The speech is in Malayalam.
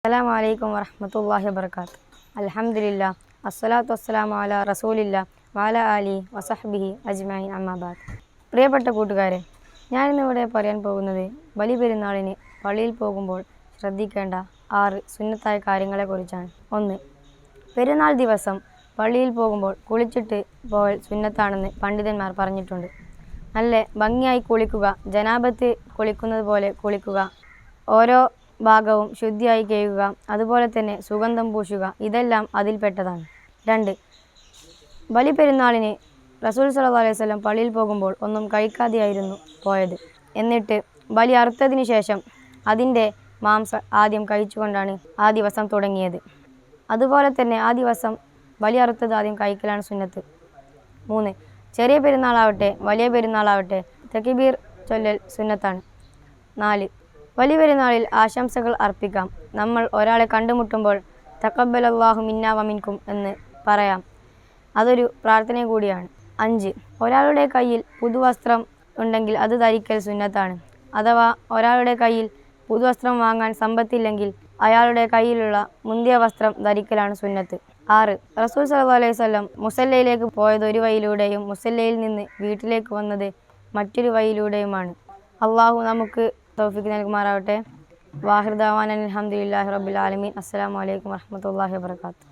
അസ്സലാമു അലൈക്കും വറഹ്മത്തുള്ളാഹി വബറകാത്ത്. അൽഹംദുലില്ലാ അസ്സലാത്തു വസ്സലാമു അലാ റസൂലില്ലാ വഅലാ ആലിഹി വസഹ്ബിഹി അജ്മഈൻ അമ്മാ ബഅദ്. പ്രിയപ്പെട്ട കൂട്ടുകാരെ, ഞാനിന്നിവിടെ പറയാൻ പോകുന്നത് ബലിപെരുന്നാളിന് പള്ളിയിൽ പോകുമ്പോൾ ശ്രദ്ധിക്കേണ്ട 6 സുന്നത്തായ കാര്യങ്ങളെക്കുറിച്ചാണ്. 1. പെരുന്നാൾ ദിവസം പള്ളിയിൽ പോകുമ്പോൾ കുളിച്ചിട്ട് പോകൽ സുന്നത്താണെന്ന് പണ്ഡിതന്മാർ പറഞ്ഞിട്ടുണ്ട്. നല്ല ഭംഗിയായി കുളിക്കുക, ജനാബത്ത് കുളിക്കുന്നത് പോലെ കുളിക്കുക, ഓരോ ഭാഗവും ശുദ്ധിയായി കഴുകുക, അതുപോലെ തന്നെ സുഗന്ധം പൂശുക, ഇതെല്ലാം അതിൽപ്പെട്ടതാണ്. 2. ബലിപെരുന്നാളിന് റസൂൽ സ്വല്ലല്ലാഹു അലൈഹി വസല്ലം പള്ളിയിൽ പോകുമ്പോൾ ഒന്നും കഴിക്കാതെയായിരുന്നു പോയത്. എന്നിട്ട് ബലി അറുത്തതിനു ശേഷം അതിൻ്റെ മാംസം ആദ്യം കഴിച്ചുകൊണ്ടാണ് ആ ദിവസം തുടങ്ങിയത്. അതുപോലെ തന്നെ ആ ദിവസം ബലി അറുത്തത് ആദ്യം കഴിക്കലാണ് സുന്നത്ത്. 3. ചെറിയ പെരുന്നാളാവട്ടെ വലിയ പെരുന്നാളാവട്ടെ തക്ബീർ ചൊല്ലൽ സുന്നത്താണ്. 4. വലിയ പെരുന്നാളിൽ ആശംസകൾ അർപ്പിക്കാം. നമ്മൾ ഒരാളെ കണ്ടുമുട്ടുമ്പോൾ തഖബ്ബലല്ലാഹു മിന്നാ വമിൻകും എന്ന് പറയാം. അതൊരു പ്രാർത്ഥന കൂടിയാണ്. 5. ഒരാളുടെ കയ്യിൽ പുതുവസ്ത്രം ഉണ്ടെങ്കിൽ അത് ധരിക്കൽ സുന്നത്താണ്. അഥവാ ഒരാളുടെ കയ്യിൽ പുതുവസ്ത്രം വാങ്ങാൻ സമ്പത്തില്ലെങ്കിൽ അയാളുടെ കയ്യിലുള്ള മുന്തിയ വസ്ത്രം ധരിക്കലാണ് സുന്നത്ത്. 6. റസൂൽ സ്വല്ലല്ലാഹു അലൈഹി വസല്ലം മുസല്ലയിലേക്ക് പോയത് ഒരു വഴിയിലൂടെയും മുസല്ലയിൽ നിന്ന് വീട്ടിലേക്ക് വന്നത് മറ്റൊരു വഴിയിലൂടെയുമാണ്. അള്ളാഹു നമുക്ക് തൗഫീഖ് നൽകുമാറാവട്ടെ. വാഹിർ ദഅവാന അൽഹംദുലില്ലാഹി റബ്ബിൽ ആലമീൻ. അസ്സലാമു അലൈക്കും വറഹ്മത്തുള്ളാഹി വബറകാതുഹു.